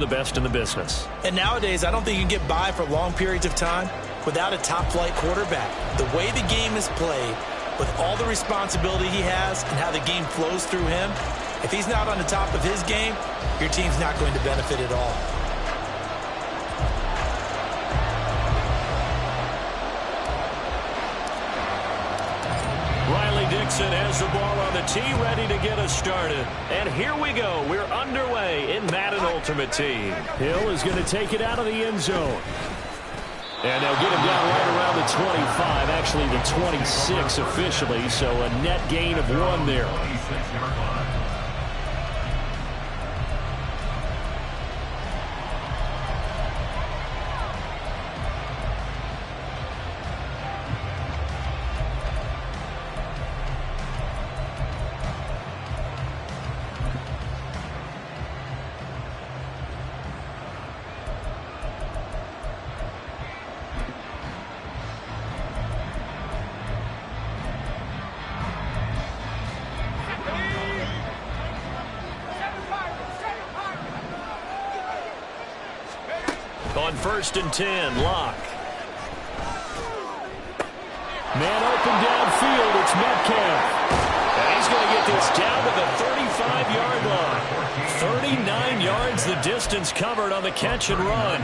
the best in the business. And nowadays, I don't think you can get by for long periods of time without a top-flight quarterback. The way the game is played, with all the responsibility he has and how the game flows through him, if he's not on the top of his game, your team's not going to benefit at all. Dixon has the ball on the tee, ready to get us started. And here we go. We're underway in Madden Ultimate Team. Hill is going to take it out of the end zone. And they'll get him down right around the 25, actually the 26 officially, so a net gain of 1 there. On 1st and 10, Locke. Man open downfield, it's Metcalf. And he's going to get this down to the 35-yard line. 39 yards the distance covered on the catch and run.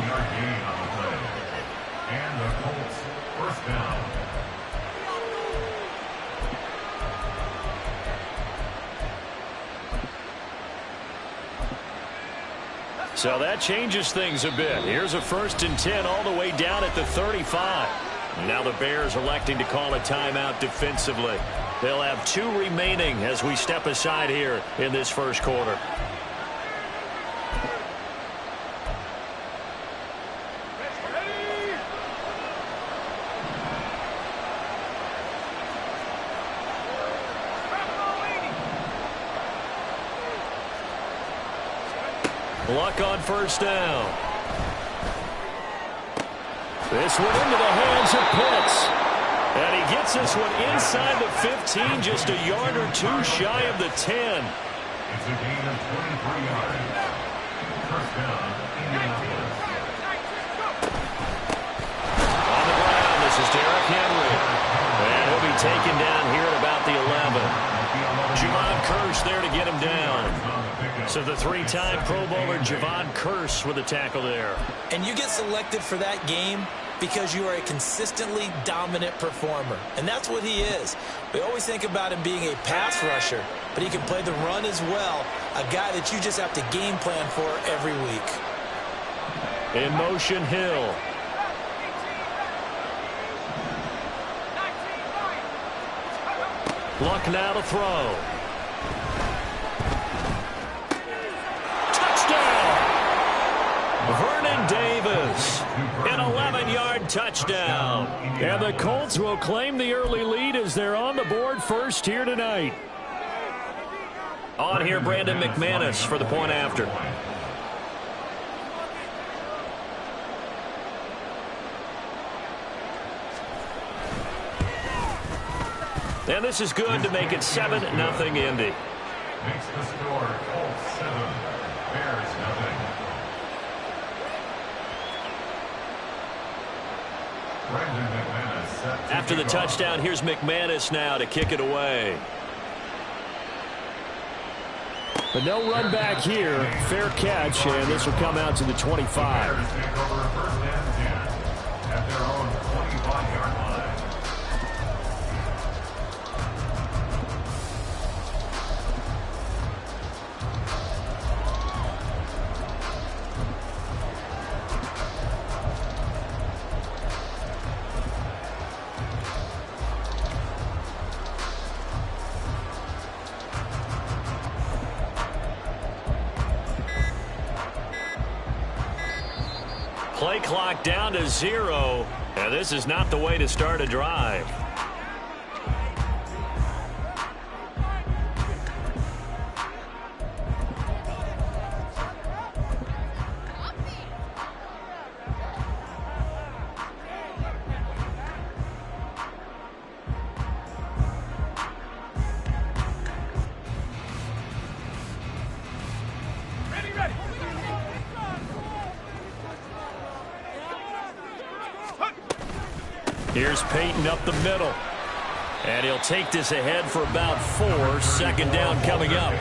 And the Colts, first down. So that changes things a bit. Here's a 1st and 10 all the way down at the 35. Now the Bears electing to call a timeout defensively. They'll have 2 remaining as we step aside here in this first quarter. Luck on 1st down. This one into the hands of Pitts. And he gets this one inside the 15, just a yard or 2 shy of the 10. It's a gain of 23 yards. First down, Indianapolis. On the ground, this is Derrick Henry. And he'll be taken down here at about the 11. Javon Kearse there to get him down. So the 3-time Pro Bowler Javon Kearse with a tackle there. And you get selected for that game because you are a consistently dominant performer. And that's what he is. We always think about him being a pass rusher, but he can play the run as well. A guy that you just have to game plan for every week. In motion, Hill. Luck now to throw. Vernon Davis, an 11-yard touchdown. And the Colts will claim the early lead as they're on the board first here tonight. On here, Brandon McManus for the point after. And this is good to make it 7-0 Indy. Makes the score Colts 7, Bears 0. After the touchdown, here's McManus now to kick it away. But no run back here. Fair catch, and this will come out to the 25. At their own 25-yard line. Play clock down to 0, and this is not the way to start a drive. Here's Peyton up the middle. And he'll take this ahead for about 4. Second down coming up.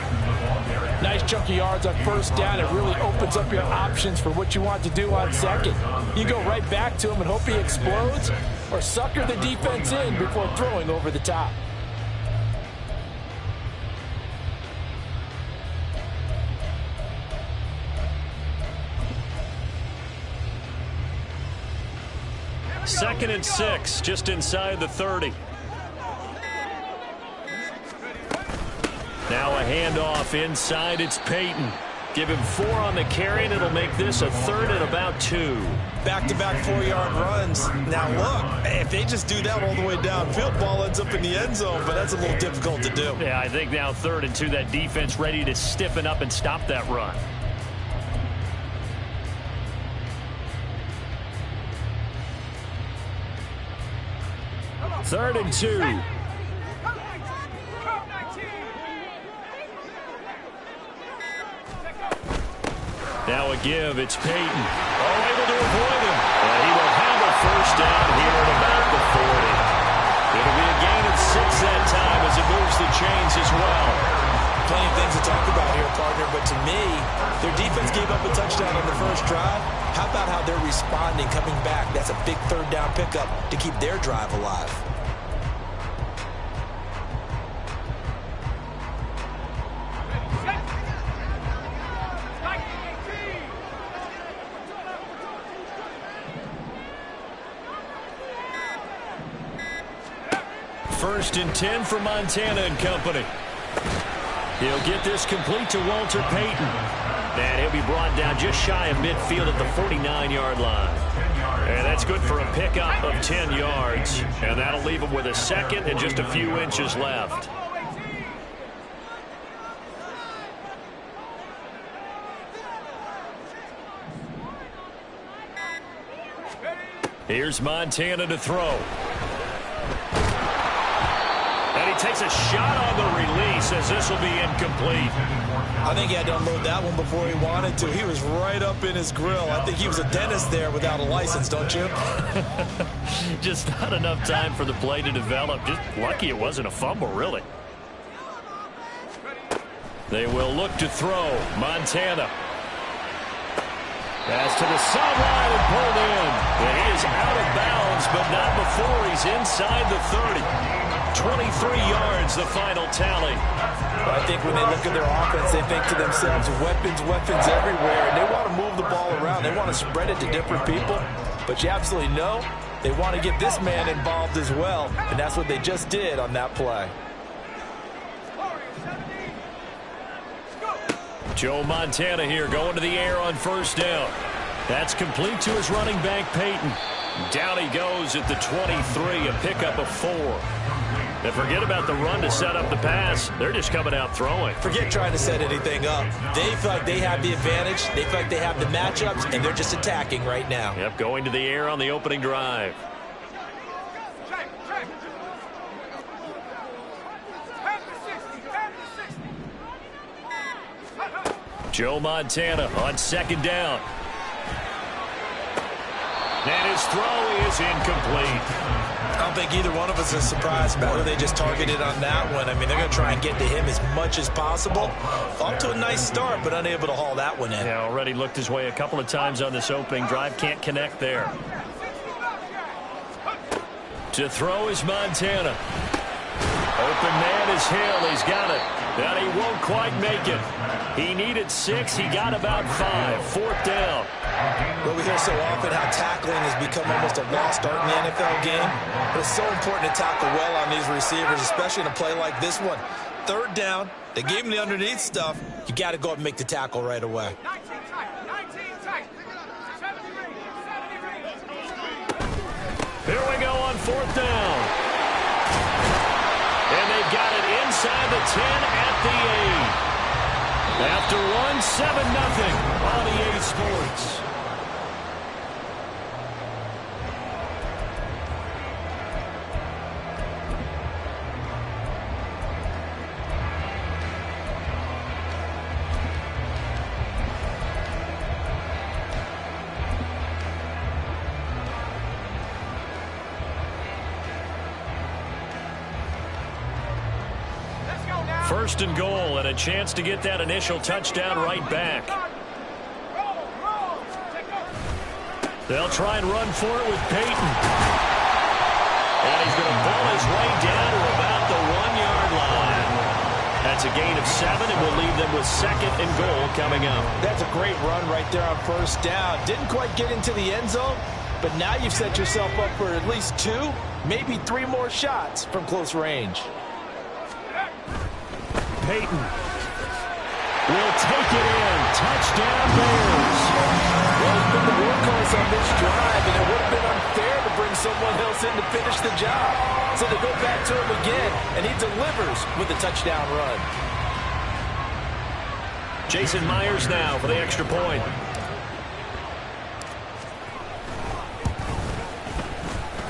Nice chunk of yards on first down. It really opens up your options for what you want to do on second. You go right back to him and hope he explodes, or sucker the defense in before throwing over the top. Second and 6, just inside the 30. Now a handoff inside. It's Peyton. Give him 4 on the carry, and it'll make this a 3rd and about 2. Back-to-back 4-yard runs. Now, look, if they just do that all the way downfield, ball ends up in the end zone, but that's a little difficult to do. Yeah, I think now 3rd and 2, that defense ready to stiffen up and stop that run. Third and 2. Now a give. It's Peyton. Oh, able to avoid him. And he will have a first down here at about the 40. It'll be a gain of 6 that time as it moves the chains as well. Plenty of things to talk about here, partner, but to me, their defense gave up a touchdown on the first drive. How about how they're responding, coming back? That's a big 3rd down pickup to keep their drive alive. First and 10 for Montana and company. He'll get this complete to Walter Payton. And he'll be brought down just shy of midfield at the 49-yard line. And that's good for a pickup of 10 yards. And that'll leave him with a second and just a few inches left. Here's Montana to throw. And he takes a shot on the release as this will be incomplete. I think he had to unload that one before he wanted to. He was right up in his grill. I think he was a dentist there without a license, don't you? Just not enough time for the play to develop. Just lucky it wasn't a fumble, really. They will look to throw. Montana. Pass to the sideline and pulled in. And he is out of bounds, but not before he's inside the 30. 23 yards, the final tally. I think when they look at their offense, they think to themselves, weapons, weapons everywhere. And they want to move the ball around. They want to spread it to different people. But you absolutely know they want to get this man involved as well. And that's what they just did on that play. Joe Montana here going to the air on first down. That's complete to his running back, Peyton. Down he goes at the 23, a pickup of 4. And forget about the run to set up the pass. They're just coming out throwing. Forget trying to set anything up. They feel like they have the advantage. They feel like they have the matchups, and they're just attacking right now. Yep, going to the air on the opening drive. Joe Montana on second down. And his throw is incomplete. I don't think either one of us is surprised about who they just targeted on that one. I mean, they're going to try and get to him as much as possible. Off to a nice start, but unable to haul that one in. Yeah, already looked his way a couple of times on this opening drive. Can't connect there. To throw is Montana. Open man is Hill. He's got it. And he won't quite make it. He needed 6. He got about 5. Fourth down. Well, we hear so often how tackling has become almost a lost art in the NFL game. But it's so important to tackle well on these receivers, especially in a play like this one. Third down, they gave him the underneath stuff. You got to go up and make the tackle right away. Here we go on fourth down. And they've got it inside the 10 at the 8. After one, 7-0 on EA Sports. First and goal, and a chance to get that initial touchdown right back. They'll try and run for it with Peyton. And he's going to ball his way down to about the 1-yard line. That's a gain of 7, and will leave them with second and goal coming up. That's a great run right there on first down. Didn't quite get into the end zone, but now you've set yourself up for at least 2, maybe 3 more shots from close range. Peyton will take it in. Touchdown, Bears. Well, he's been the workhorse on this drive, and it would have been unfair to bring someone else in to finish the job. So they go back to him again, and he delivers with a touchdown run. Jason Myers now for the extra point.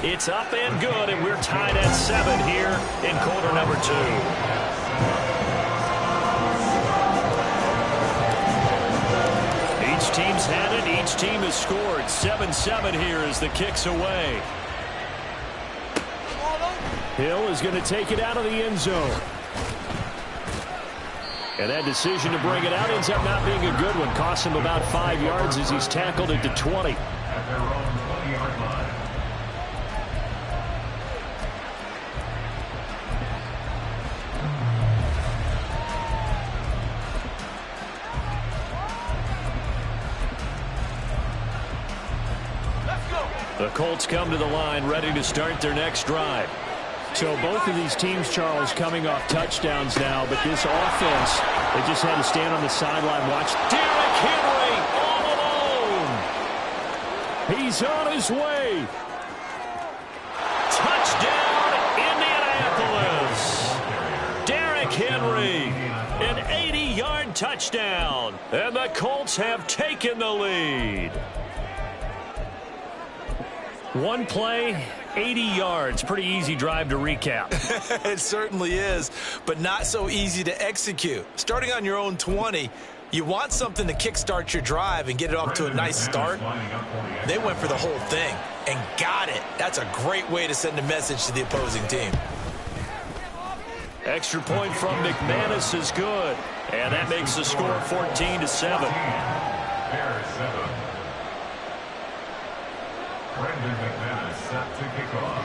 It's up and good, and we're tied at 7 here in quarter number 2. Each team's had it. Each team has scored. 7-7 here as the kick's away. Hill is going to take it out of the end zone. And that decision to bring it out ends up not being a good one. Costs him about 5 yards as he's tackled at the 20. At their own 20-yard line. The Colts come to the line ready to start their next drive. So both of these teams, Charles, coming off touchdowns now, but this offense, they just had to stand on the sideline, watch Derrick Henry all alone. He's on his way. Touchdown, Indianapolis. Derrick Henry, an 80-yard touchdown. And the Colts have taken the lead. One play, 80 yards. Pretty easy drive to recap. It certainly is, but not so easy to execute. Starting on your own 20, you want something to kickstart your drive and get it off to a nice start. They went for the whole thing and got it. That's a great way to send a message to the opposing team. Extra point from McManus is good. And that makes the score 14-7. Bears 7. Brendan McManus set to kick off.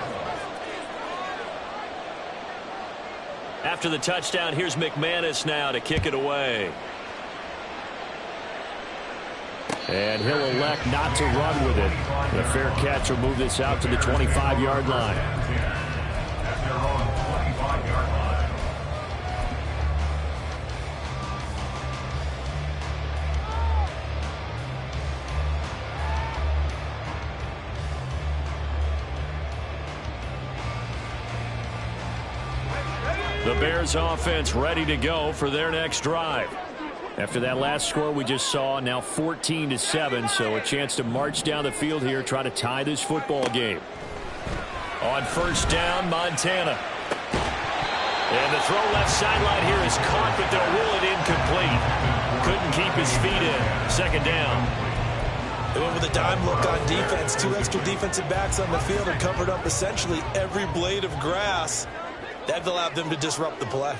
After the touchdown, here's McManus now to kick it away. And he'll elect not to run with it. The fair catch will move this out to the 25-yard line. At their own 25-yard line. The Bears offense ready to go for their next drive. After that last score we just saw, now 14-7, so a chance to march down the field here, try to tie this football game. On first down, Montana. And the throw left sideline here is caught, but they'll rule it incomplete. Couldn't keep his feet in. Second down. They went with a dime look on defense. 2 extra defensive backs on the field and covered up essentially every blade of grass. That allowed them to disrupt the play.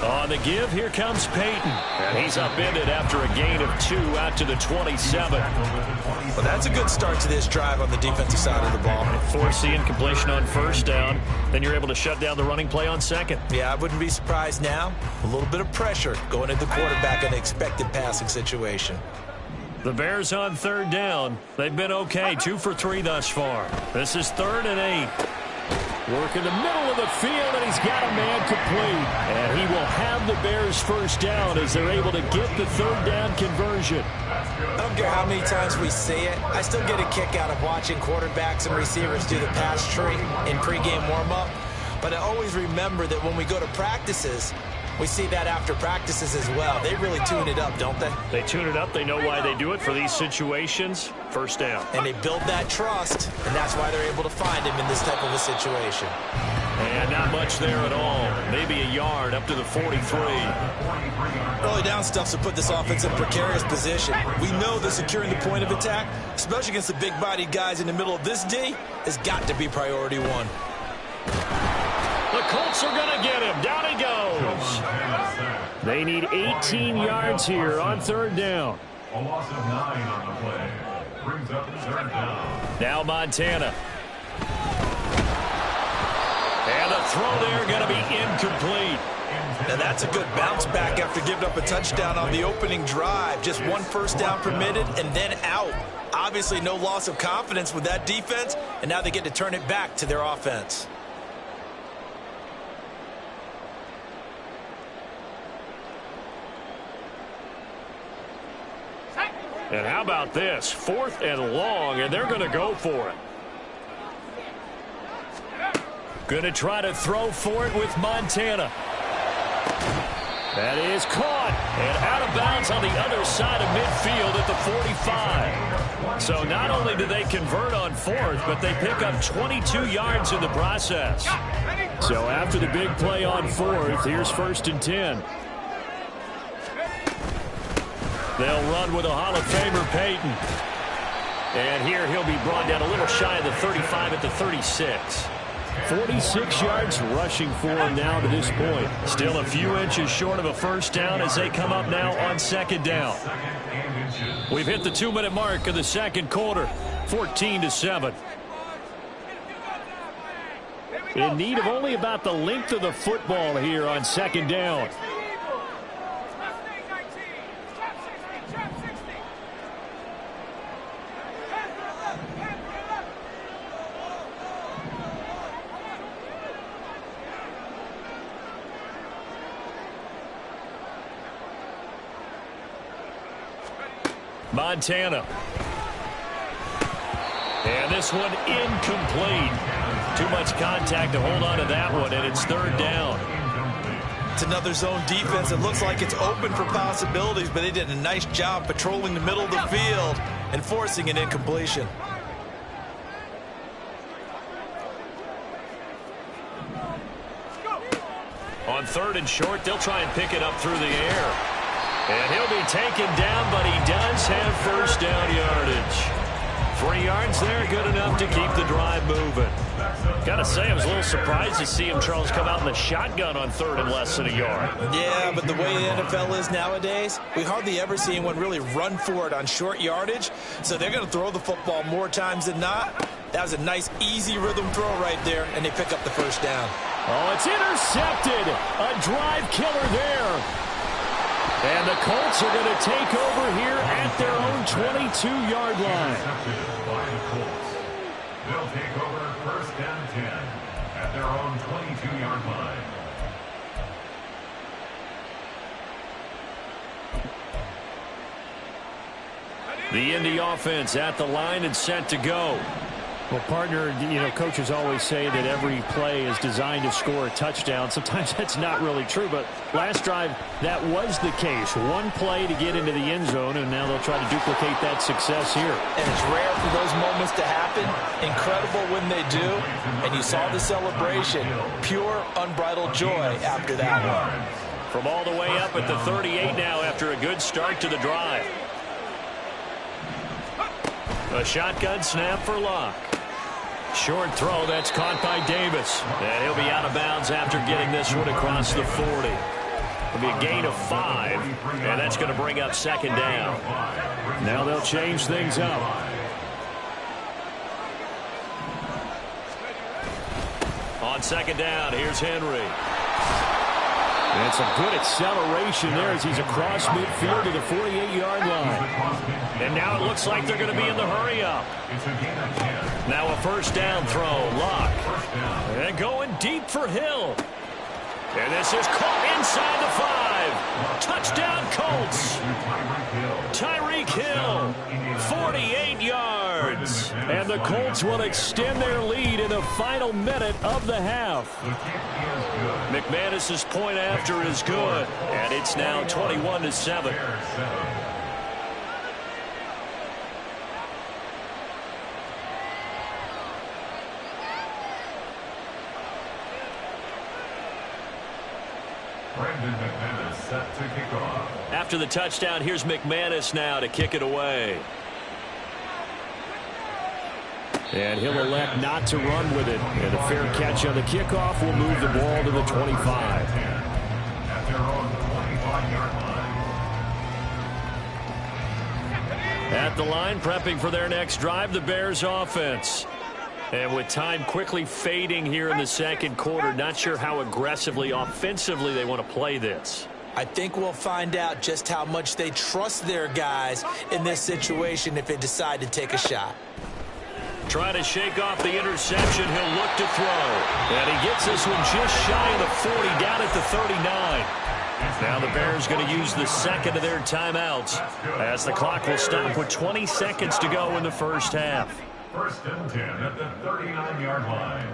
On the give, here comes Peyton. And he's upended after a gain of 2 out to the 27. Well, that's a good start to this drive on the defensive side of the ball. Force the incompletion on first down. Then you're able to shut down the running play on second. Yeah, I wouldn't be surprised now. A little bit of pressure going at the quarterback in an expected passing situation. The Bears on third down. They've been okay, 2 for 3 thus far. This is 3rd and 8. Work in the middle of the field, and he's got a man complete. And he will have the Bears first down as they're able to get the third down conversion. I don't care how many times we say it. I still get a kick out of watching quarterbacks and receivers do the pass tree in pregame warm-up. But I always remember that when we go to practices, we see that after practices as well. They really tune it up, don't they? They tune it up. They know why they do it for these situations. First down. And they build that trust, and that's why they're able to find him in this type of a situation. And not much there at all. Maybe a yard up to the 43. Early down stuffs will put this offense in a precarious position. We know that securing the point of attack, especially against the big-bodied guys in the middle of this D, has got to be priority 1. Colts are going to get him. Down he goes. They need 18 yards here on third down. A loss of 9 on the play. Brings up third down. Now Montana. And the throw there going to be incomplete. Now that's a good bounce back after giving up a touchdown on the opening drive. Just one first down permitted and then out. Obviously no loss of confidence with that defense, and now they get to turn it back to their offense. And how about this? 4th and long, and they're going to go for it. Going to try to throw for it with Montana. That is caught and out of bounds on the other side of midfield at the 45. So not only do they convert on 4th, but they pick up 22 yards in the process. So after the big play on 4th, here's 1st and 10. They'll run with a Hall of Famer, Peyton. And here he'll be brought down a little shy of the 35 at the 36. 46 yards rushing for him now to this point. Still a few inches short of a first down as they come up now on 2nd down. We've hit the 2-minute mark of the second quarter, 14-7. In need of only about the length of the football here on 2nd down. Montana. And this one incomplete. Too much contact to hold on to that one, and it's 3rd down. It's another zone defense. It looks like it's open for possibilities, but they did a nice job patrolling the middle of the field and forcing an incompletion. On 3rd and short, they'll try and pick it up through the air. And he'll be taken down, but he does have first down yardage. 3 yards there, good enough to keep the drive moving. Gotta say, I was a little surprised to see him, Charles, come out in the shotgun on 3rd and less than a yard. Yeah, but the way the NFL is nowadays, we hardly ever see anyone really run for it on short yardage. So they're going to throw the football more times than not. That was a nice, easy rhythm throw right there, and they pick up the first down. Oh, it's intercepted. A drive killer there. And the Colts are going to take over here at their own 22-yard line. They'll take over 1st and 10 at their own 22-yard line. The Indy offense at the line and set to go. Well, partner, coaches always say that every play is designed to score a touchdown. Sometimes that's not really true, but last drive, that was the case. One play to get into the end zone, and now they'll try to duplicate that success here. And it's rare for those moments to happen. Incredible when they do. And you saw the celebration. Pure, unbridled joy after that one. From all the way up at the 38 now after a good start to the drive. A shotgun snap for Locke. Short throw, that's caught by Davis. And he'll be out of bounds after getting this one across the 40. It'll be a gain of 5, and that's going to bring up 2nd down. Now they'll change things up. On 2nd down, here's Henry. And some good acceleration there as he's across midfield to the 48-yard line. And now it looks like they're going to be in the hurry-up. Now a first down throw, Locke. And going deep for Hill. And this is caught inside the 5. Touchdown, Colts. Tyreek Hill, 48 yards. And the Colts will extend their lead in the final minute of the half. McManus's point after is good. And it's now 21-7. Set to kick off. After the touchdown, here's McManus now to kick it away. And he'll elect not to run with it. And a fair catch on the kickoff will move the ball to the 25. At their own 25-yard line. At the line, prepping for their next drive, the Bears offense. And with time quickly fading here in the second quarter, not sure how aggressively, offensively they want to play this. I think we'll find out just how much they trust their guys in this situation if they decide to take a shot. Trying to shake off the interception. He'll look to throw. And he gets this one just shy of the 40, down at the 39. Now the Bears going to use the second of their timeouts as the clock will stop with 20 seconds to go in the first half. First and 10 at the 39-yard line.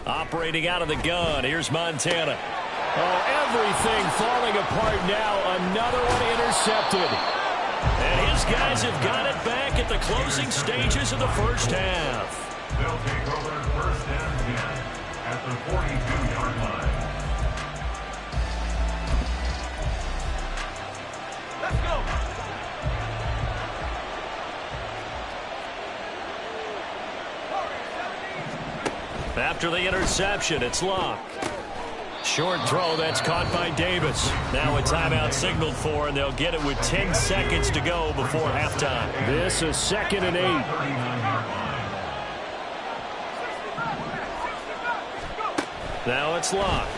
Operating out of the gun. Here's Montana. Oh, everything falling apart now. Another one intercepted. And his guys have got it back at the closing stages of the first half. They'll take over first and 10 at the 42-yard line. Let's go. After the interception, it's Locke. Short throw, that's caught by Davis. Now a timeout signaled for, and they'll get it with 10 seconds to go before halftime. This is 2nd and 8. Now it's Locke.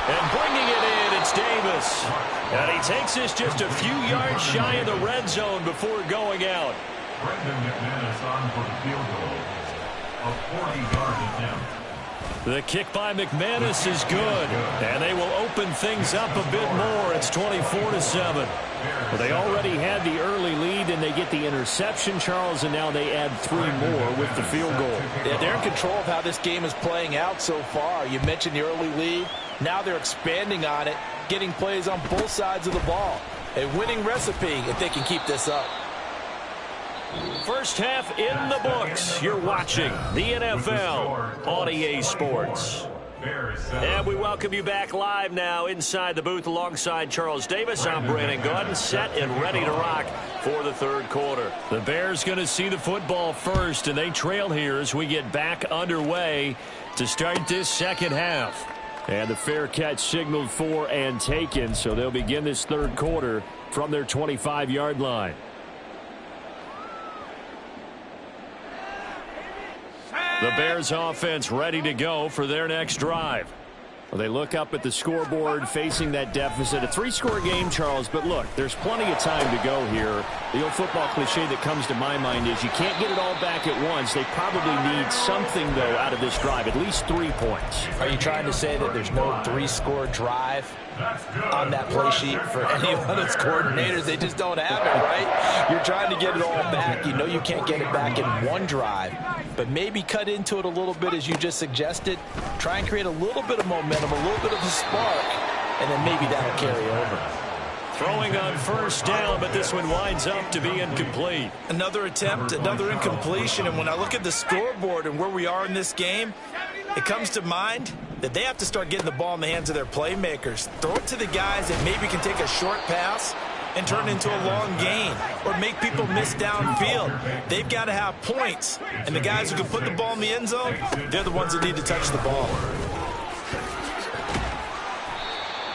And bringing it in, it's Davis. And he takes this just a few yards shy of the red zone before going out. Brendan McManus on for the field goal. A 40-yard attempt. The kick by McManus is good, and they will open things up a bit more. It's 24-7. Well, they already had the early lead, and they get the interception, Charles, and now they add 3 more with the field goal. Yeah, they're in control of how this game is playing out so far. You mentioned the early lead. Now they're expanding on it, getting plays on both sides of the ball. A winning recipe if they can keep this up. First half in the books. You're watching the NFL on EA Sports. And we welcome you back live now inside the booth alongside Charles Davis. I'm Brandon Gordon, set and ready to rock for the third quarter. The Bears going to see the football first, and they trail here as we get back underway to start this second half. And the fair catch signaled for and taken, so they'll begin this third quarter from their 25-yard line. The Bears offense ready to go for their next drive. Well, they look up at the scoreboard facing that deficit. A 3-score game, Charles, but look, there's plenty of time to go here. The old football cliche that comes to my mind is you can't get it all back at once. They probably need something, though, out of this drive, at least 3 points. Are you trying to say that there's no 3-score drive on that play sheet for any of its coordinators? They just don't have it, right? You're trying to get it all back. You know you can't get it back in one drive, but maybe cut into it a little bit as you just suggested. Try and create a little bit of momentum, a little bit of a spark, and then maybe that'll carry over. Throwing on first down, but this one winds up to be incomplete. Another attempt, another incompletion, and when I look at the scoreboard and where we are in this game, it comes to mind that they have to start getting the ball in the hands of their playmakers. Throw it to the guys that maybe can take a short pass and turn it into a long gain or make people miss downfield. They've got to have points, and the guys who can put the ball in the end zone, they're the ones that need to touch the ball.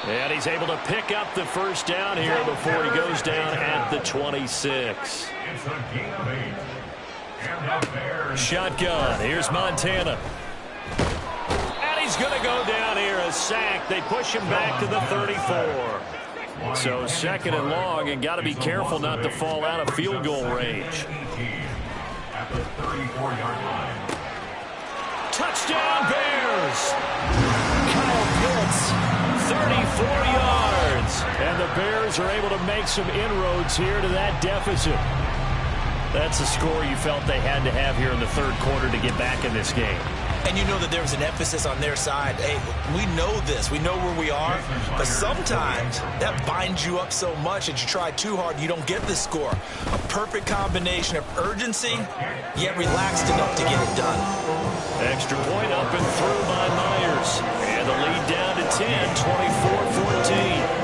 And he's able to pick up the first down here before he goes down at the 26. It's a gain of 8. And the Bears. Shotgun. Here's Montana. And he's going to go down here, a sack. They push him back to the 34. So second and long, and got to be careful not to fall out of field goal range. At the 34-yard line. Touchdown, Bears! Kyle Pitts, 34 yards. And the Bears are able to make some inroads here to that deficit. That's a score you felt they had to have here in the third quarter to get back in this game. And you know that there was an emphasis on their side. Hey, we know this. We know where we are. But sometimes that binds you up so much that you try too hard, you don't get the score. A perfect combination of urgency, yet relaxed enough to get it done. Extra point up and through by Myers. And the lead down to 10, 24-14.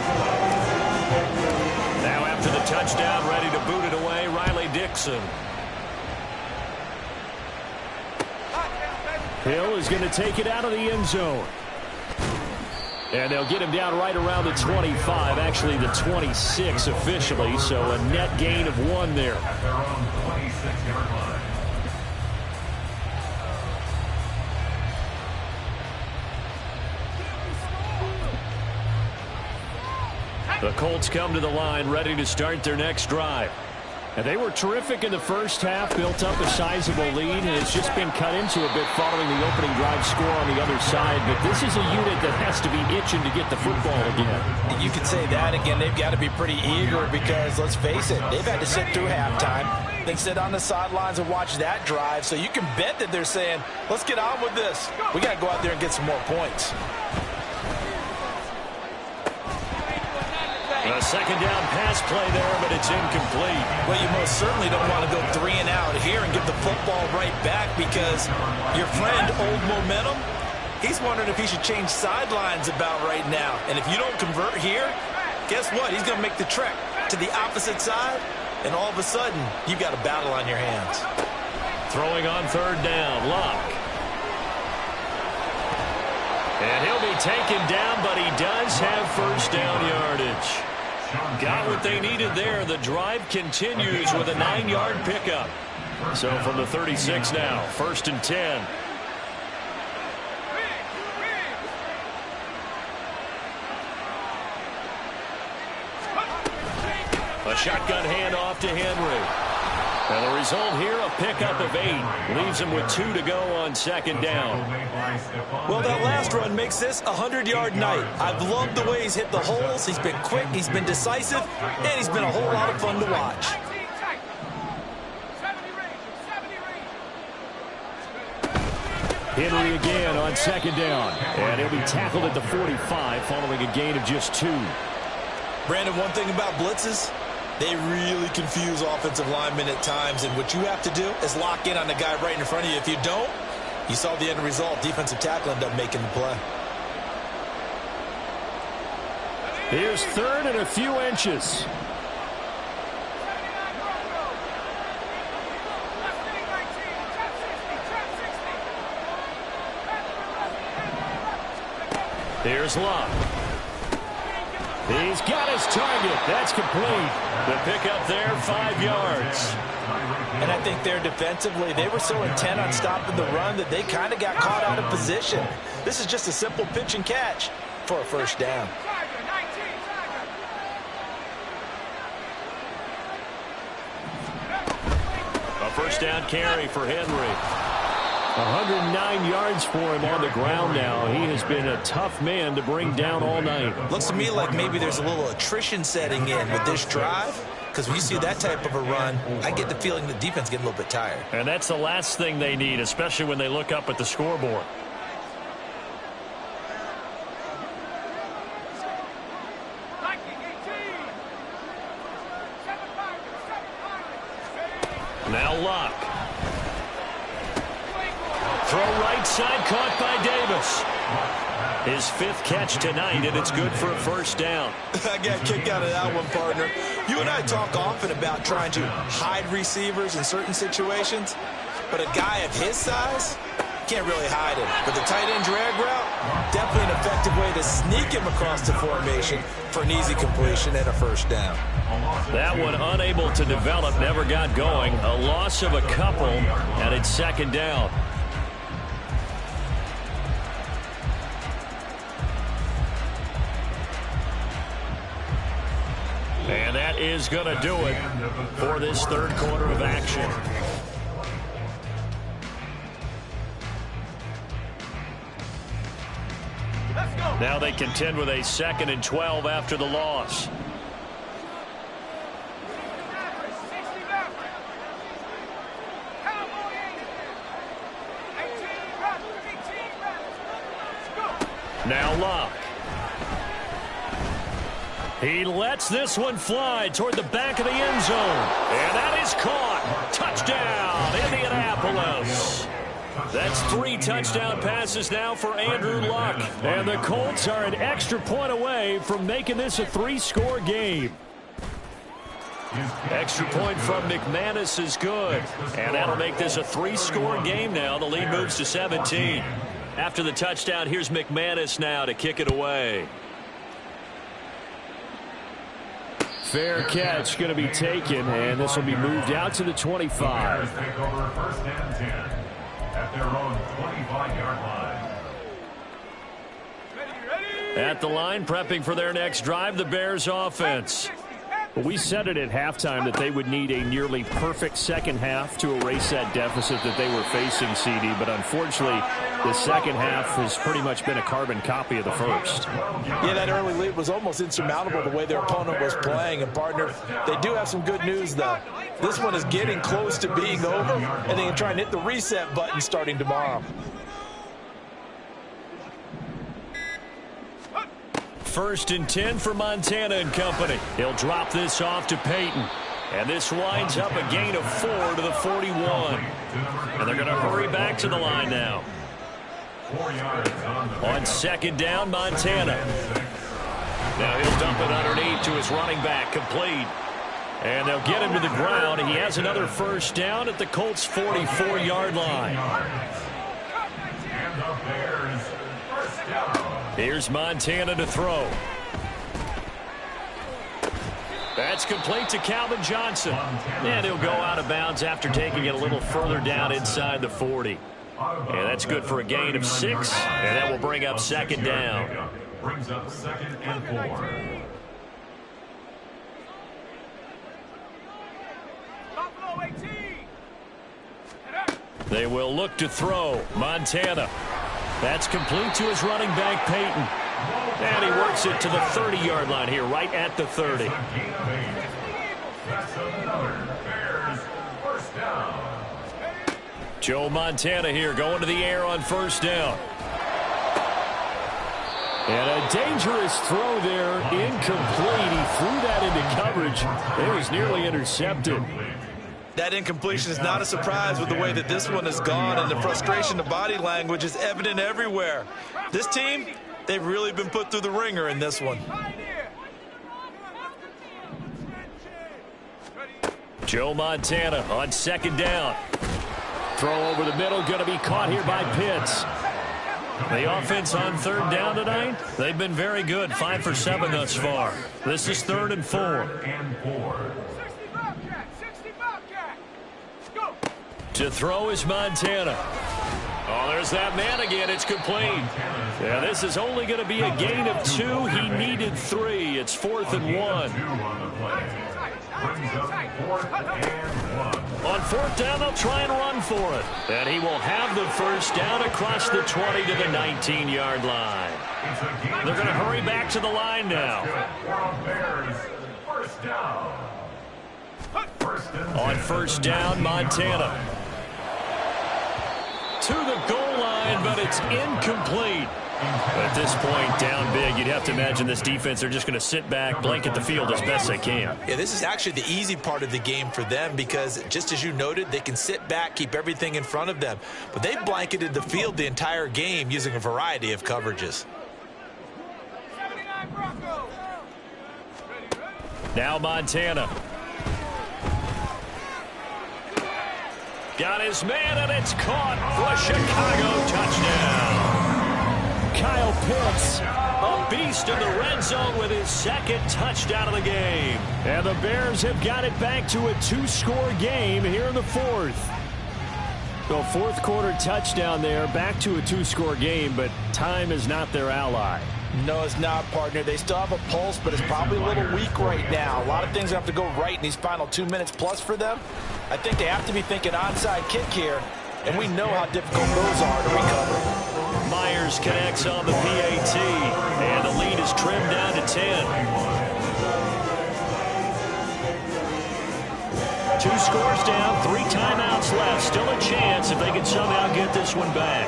Jackson. Hill is going to take it out of the end zone. And they'll get him down right around the 25, actually the 26 officially, so a net gain of 1 there. At their own 26-yard line. The Colts come to the line ready to start their next drive. And they were terrific in the first half, built up a sizable lead, and it's just been cut into a bit following the opening drive score on the other side. But this is a unit that has to be itching to get the football again. You could say that again. They've got to be pretty eager because, let's face it, they've had to sit through halftime, then sit on the sidelines and watch that drive. So you can bet that they're saying, let's get on with this. We got to go out there and get some more points. A second down pass play there, but it's incomplete. Well, you most certainly don't want to go 3 and out here and give the football right back because your friend, Old Momentum, he's wondering if he should change sidelines about right now. And if you don't convert here, guess what? He's going to make the trek to the opposite side, and all of a sudden, you've got a battle on your hands. Throwing on third down, Luck. And he'll be taken down, but he does have first down yardage. Got what they needed there. The drive continues with a 9-yard pickup. So from the 36 now, 1st and 10. A shotgun handoff to Henry. And the result here, a pickup of 8. Leaves him with 2 to go on second down. Well, that last run makes this a 100-yard night. I've loved the way he's hit the holes. He's been quick, he's been decisive, and he's been a whole lot of fun to watch. Henry again on second down. And he'll be tackled at the 45 following a gain of just 2. Brandon, one thing about blitzes, they really confuse offensive linemen at times, and what you have to do is lock in on the guy right in front of you. If you don't, you saw the end result. Defensive tackle ended up making the play. Here's 3rd and a few inches. Here's Luck. He's got his target. That's complete. The pickup there, 5 yards. And I think there defensively, they were so intent on stopping the run that they kind of got caught out of position. This is just a simple pitch and catch for a first down. A first down carry for Henry. 109 yards for him on the ground now. He has been a tough man to bring down all night. Looks to me like maybe there's a little attrition setting in with this drive, because when you see that type of a run, I get the feeling the defense getting a little bit tired. And that's the last thing they need, especially when they look up at the scoreboard. Now Luck. Throw right side, caught by Davis. His 5th catch tonight, and it's good for a first down. I got kicked out of that one, partner. You and I talk often about trying to hide receivers in certain situations, but a guy of his size can't really hide him. But the tight end drag route, definitely an effective way to sneak him across the formation for an easy completion and a first down. That one unable to develop, never got going. A loss of a couple, and it's second down. And that is going to do it for this 3rd quarter of action. Now they contend with a 2nd and 12 after the loss. Now Luck. He lets this one fly toward the back of the end zone. And that is caught. Touchdown, Indianapolis. That's 3 touchdown passes now for Andrew Luck. And the Colts are an extra point away from making this a 3-score game. Extra point from McManus is good. And that'll make this a 3-score game now. The lead moves to 17. After the touchdown, here's McManus now to kick it away. Fair catch going to be taken, and this will be moved out to the 25. Take over first and 10 at their own 25-yard line. At the line, prepping for their next drive, the Bears offense. We said it at halftime that they would need a nearly perfect second half to erase that deficit that they were facing, CD. But unfortunately, the second half has pretty much been a carbon copy of the first. Yeah, that early lead was almost insurmountable the way their opponent was playing. And, partner, they do have some good news, though. This one is getting close to being over, and they can try and hit the reset button starting tomorrow. First and 10 for Montana and company. He'll drop this off to Peyton. And this winds up a gain of 4 to the 41. And they're going to hurry back to the line now. On second down, Montana. Now he'll dump it underneath to his running back, complete. And they'll get him to the ground. He has another first down at the Colts' 44-yard line. Here's Montana to throw. That's complete to Calvin Johnson. And he'll go out of bounds after taking it a little further down inside the 40. And that's good for a gain of 6. And that will bring up second down. Brings up second and 4. They will look to throw. Montana. That's complete to his running back, Peyton. And he works it to the 30-yard line here, right at the 30. That's another Bears first down. Joe Montana here going to the air on first down. And a dangerous throw there, incomplete. He threw that into coverage. It was nearly intercepted. That incompletion is not a surprise with the way that this one has gone, and the frustration, the body language is evident everywhere. This team, they've really been put through the ringer in this one. Joe Montana on second down. Throw over the middle, going to be caught here by Pitts. The offense on third down tonight, they've been very good, 5 for 7 thus far. This is 3rd and 4. To throw is Montana. Oh, there's that man again. It's complete. Yeah, this is only going to be a gain of 2. He needed 3. It's 4th and 1. On 4th down, they'll try and run for it. And he will have the first down across the 20 to the 19-yard line. They're going to hurry back to the line now. On first down, Montana. To the goal line, but it's incomplete. At this point, down big, you'd have to imagine this defense, they're just going to sit back, blanket the field as best they can. Yeah, this is actually the easy part of the game for them because, just as you noted, they can sit back, keep everything in front of them. But they've blanketed the field the entire game using a variety of coverages. Now Montana. Got his man, and it's caught for a Chicago touchdown. Kyle Pitts, a beast in the red zone with his 2nd touchdown of the game. And the Bears have got it back to a 2-score game here in the 4th. So 4th quarter touchdown there, back to a 2-score game, but time is not their ally. No, it's not, partner. They still have a pulse, but it's probably a little weak right now. A lot of things have to go right in these final 2 minutes plus for them. I think they have to be thinking onside kick here, and we know how difficult those are to recover. Myers connects on the PAT, and the lead is trimmed down to 10. 2 scores down, 3 timeouts left. Still a chance if they can somehow get this one back.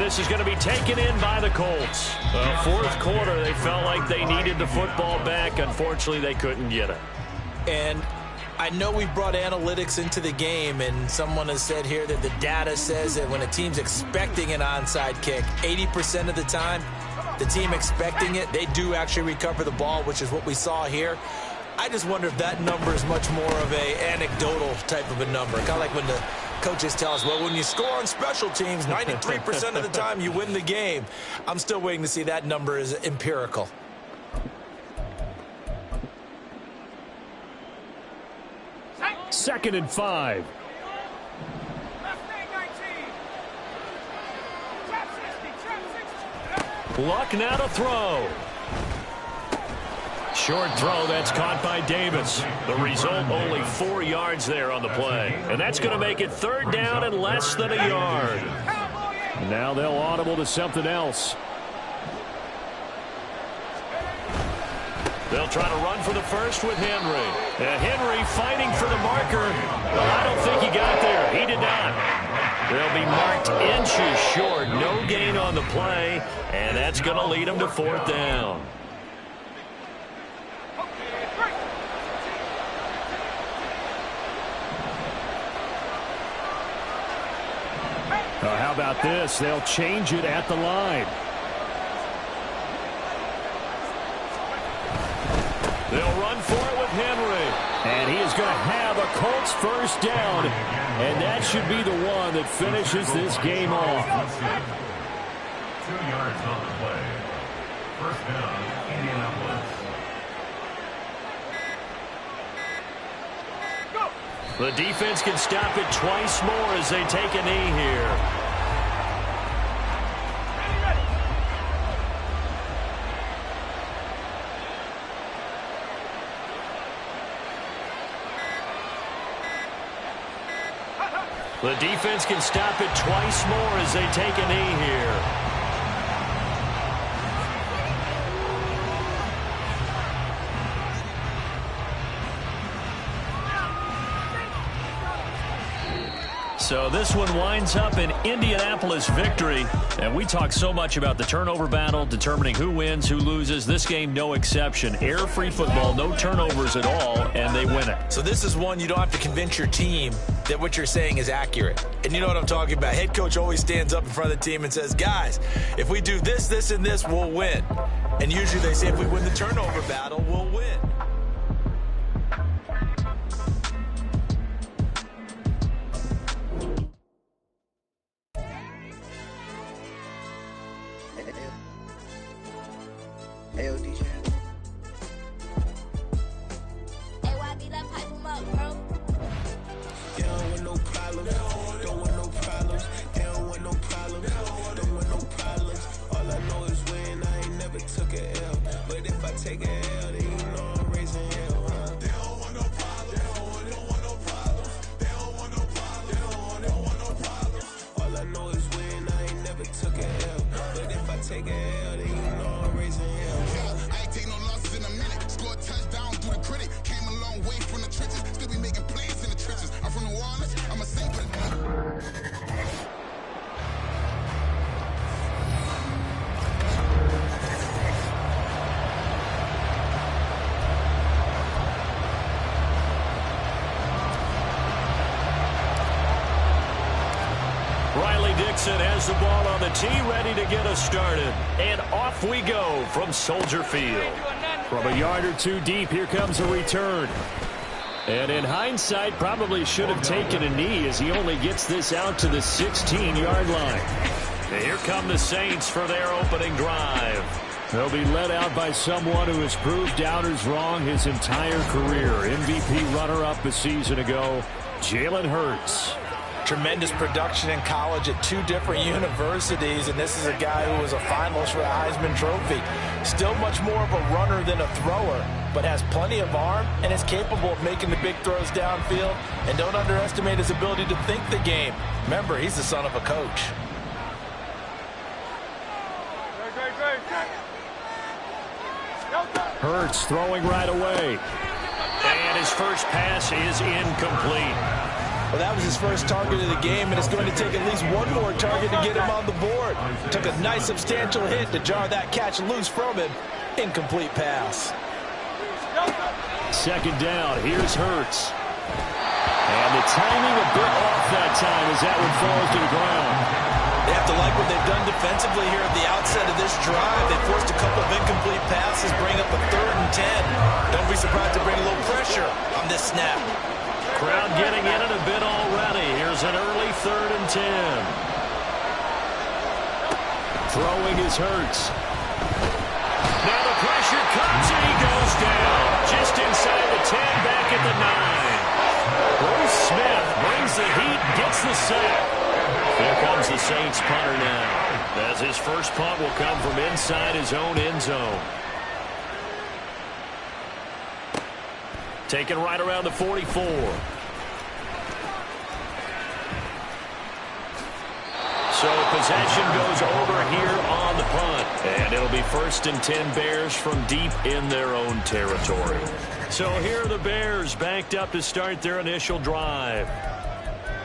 this is going to be taken in by the Colts. Fourth quarter, they felt like they needed the football back. Unfortunately, they couldn't get it. And I know we brought analytics into the game, and someone has said here that the data says that when a team's expecting an onside kick, 80% of the time, the team expecting it, they do actually recover the ball, which is what we saw here. I just wonder if that number is much more of a anecdotal type of a number. Kind of like when the coaches tell us, well, when you score on special teams, 93% of the time you win the game. I'm still waiting to see that number is empirical. Second and 5. Luck now to throw. Short throw, that's caught by Davis. The result, only 4 yards there on the play. And that's going to make it third down and less than a yard. Now they'll audible to something else. They'll try to run for the first with Henry. And Henry fighting for the marker. Well, I don't think he got there. He did not. They'll be marked inches short. No gain on the play. And that's going to lead them to fourth down. How about this? They'll change it at the line. They'll run for it with Henry. And he is going to have a Colts first down. And that should be the one that finishes this game off. 2 yards on the play. First down, Indianapolis. The defense can stop it twice more as they take a knee here. The defense can stop it twice more as they take a knee here. So this one winds up an Indianapolis victory. And we talk so much about the turnover battle, determining who wins, who loses. This game, no exception. Air-free football, no turnovers at all, and they win it. So this is one you don't have to convince your team that what you're saying is accurate. And you know what I'm talking about. Head coach always stands up in front of the team and says, guys, if we do this, this, and this, we'll win. And usually they say if we win the turnover battle, we'll win. Has the ball on the tee, ready to get us started. And off we go from Soldier Field. From a yard or two deep, here comes a return. And in hindsight, probably should have taken a knee as he only gets this out to the 16-yard line. And here come the Saints for their opening drive. They'll be led out by someone who has proved doubters wrong his entire career. MVP runner-up a season ago, Jalen Hurts. Tremendous production in college at 2 different universities, and this is a guy who was a finalist for the Heisman Trophy. Still much more of a runner than a thrower, but has plenty of arm and is capable of making the big throws downfield. And don't underestimate his ability to think the game. Remember, he's the son of a coach. Hurts throwing right away. And his first pass is incomplete. Well, that was his first target of the game, and it's going to take at least one more target to get him on the board. Took a nice substantial hit to jar that catch loose from him. Incomplete pass. Second down. Here's Hurts. And the timing a bit off that time as that one falls to the ground. They have to like what they've done defensively here at the outset of this drive. They forced a couple of incomplete passes, bring up a 3rd and 10. Don't be surprised to bring a little pressure on this snap. Crowd getting in it a bit already. Here's an early 3rd and 10. Throwing is Hurts. Now the pressure comes and he goes down. Just inside the 10, back at the 9. Bruce Smith brings the heat, gets the sack. Here comes the Saints punter now, as his first punt will come from inside his own end zone. Taken right around the 44. So possession goes over here on the punt. And it'll be 1st and 10 Bears from deep in their own territory. So here are the Bears backed up to start their initial drive.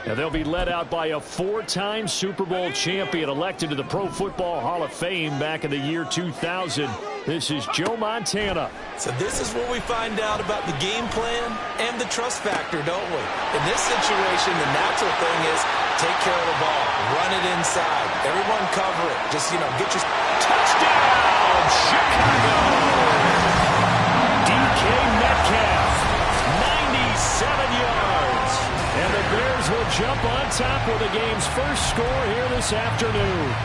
Now they'll be led out by a 4-time Super Bowl champion elected to the Pro Football Hall of Fame back in the year 2000. This is Joe Montana. So this is where we find out about the game plan and the trust factor, don't we? In this situation, the natural thing is take care of the ball, run it inside, everyone cover it. Just, get your touchdown, Chicago! DK Metcalf, 97 yards. And the Bears will jump on top with the game's first score here this afternoon.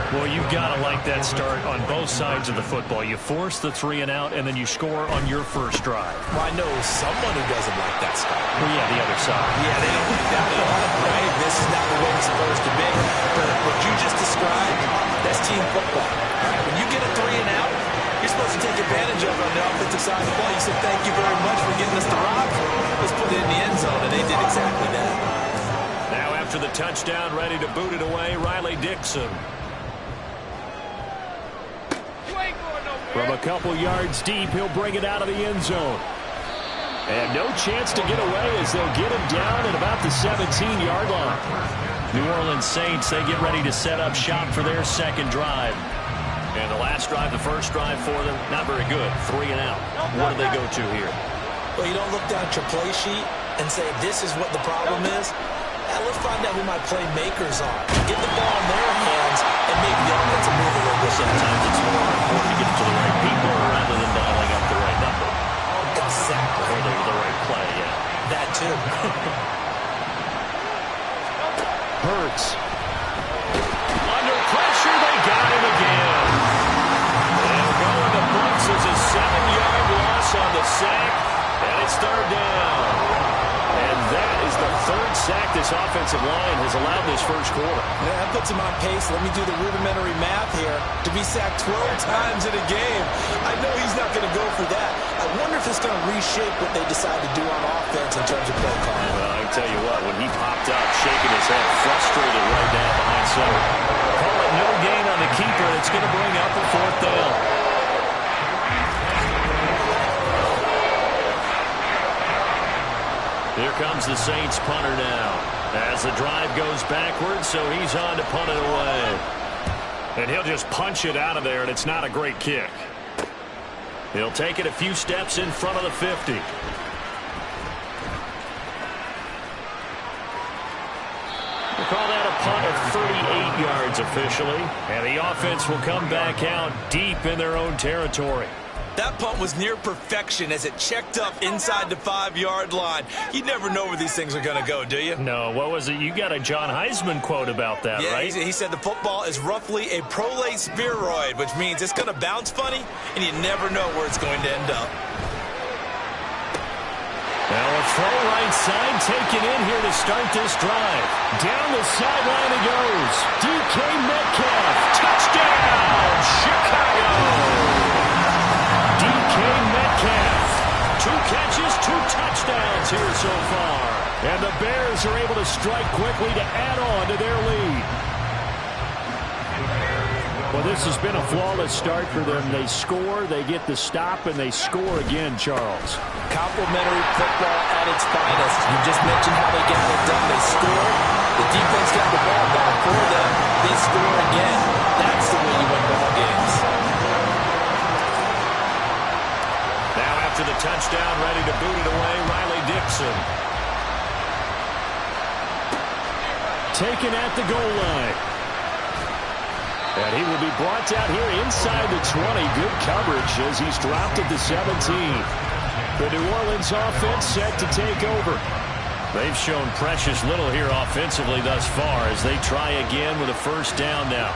Well, you've got to like that start on both sides of the football. You force the 3 and out, and then you score on your first drive. Well, I know someone who doesn't like that start. Well, yeah, the other side. Yeah, they don't like that at all, right? This is not the way it's supposed to be. But what you just described, that's team football. Right? When you get a 3 and out, you're supposed to take advantage of it on the offensive side of the ball. You said, thank you very much for getting us the rock. Let's put it in the end zone, and they did exactly that. Now after the touchdown, ready to boot it away, Riley Dixon. From a couple yards deep, he'll bring it out of the end zone. And no chance to get away as they'll get him down at about the 17-yard line. New Orleans Saints, they get ready to set up shop for their second drive. And the last drive, the first drive for them, not very good. 3 and out. What do they go to here? Well, you don't look down at your play sheet and say, this is what the problem is. Let's find out who my playmakers are. Get the ball in their hands and make the offensive move a little bit. Sometimes it's more important to get it to the right people rather than dialing up the right number. Exactly. Or the right play, yeah. That too. Hurts. Under pressure, they got him again. And going to books is a 7-yard loss on the sack, and it's 3rd down. And that is the 3rd sack this offensive line has allowed this first quarter. Yeah, that puts him on pace. Let me do the rudimentary math here. To be sacked 12 times in a game, I know he's not going to go for that. I wonder if it's going to reshape what they decide to do on offense in terms of play calling. Well, I can tell you what, when he popped up, shaking his head, frustrated right down behind center. Call it no gain on the keeper. It's going to bring up a 4th down. Here comes the Saints punter now. As the drive goes backwards, so he's on to punt it away. And he'll just punch it out of there, and it's not a great kick. He'll take it a few steps in front of the 50. We'll call that a punt of 38 yards officially. And the offense will come back out deep in their own territory. That punt was near perfection as it checked up inside the 5-yard line. You never know where these things are going to go, do you? No, what was it? You got a John Heisman quote about that, yeah, right? He said the football is roughly a prolate spheroid, which means it's going to bounce funny, and you never know where it's going to end up. Now a throw right side taken in here to start this drive. Down the sideline he goes. DK Metcalf. Touchdown, Chicago. DK Metcalf. 2 catches, 2 touchdowns here so far. And the Bears are able to strike quickly to add on to their lead. Well, this has been a flawless start for them. They score, they get the stop, and they score again, Charles. Complimentary football at its finest. You just mentioned how they got it done. They scored. The defense got the ball back for them. They score again. That's the way you win ball games. Now after the touchdown, ready to boot it away, Riley Dixon. Taken at the goal line. And he will be brought down here inside the 20. Good coverage as he's dropped at the 17. The New Orleans offense set to take over. They've shown precious little here offensively thus far as they try again with a first down now.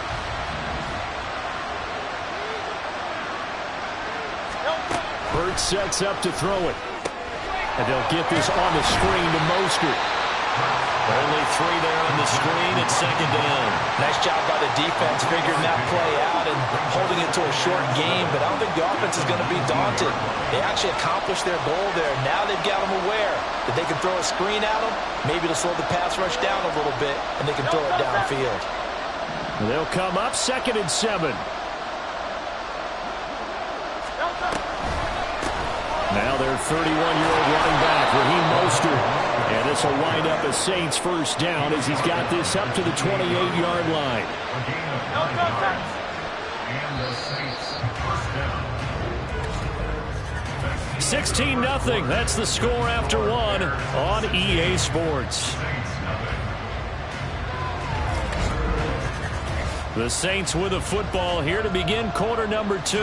Burt sets up to throw it. And they'll get this on the screen to Mostert. Only 3 there on the screen at second down. Nice job by the defense figuring that play out and holding it to a short game, but I don't think the offense is going to be daunted. They actually accomplished their goal there. Now they've got them aware that they can throw a screen at them, maybe to slow the pass rush down a little bit, and they can throw it downfield. They'll come up 2nd and 7. Now their 31-year-old running back, Raheem Mostert. And this will wind up a Saints first down as he's got this up to the 28-yard line. And the Saints first down. 16-0. That's the score after 1 on EA Sports. The Saints with a football here to begin quarter number 2.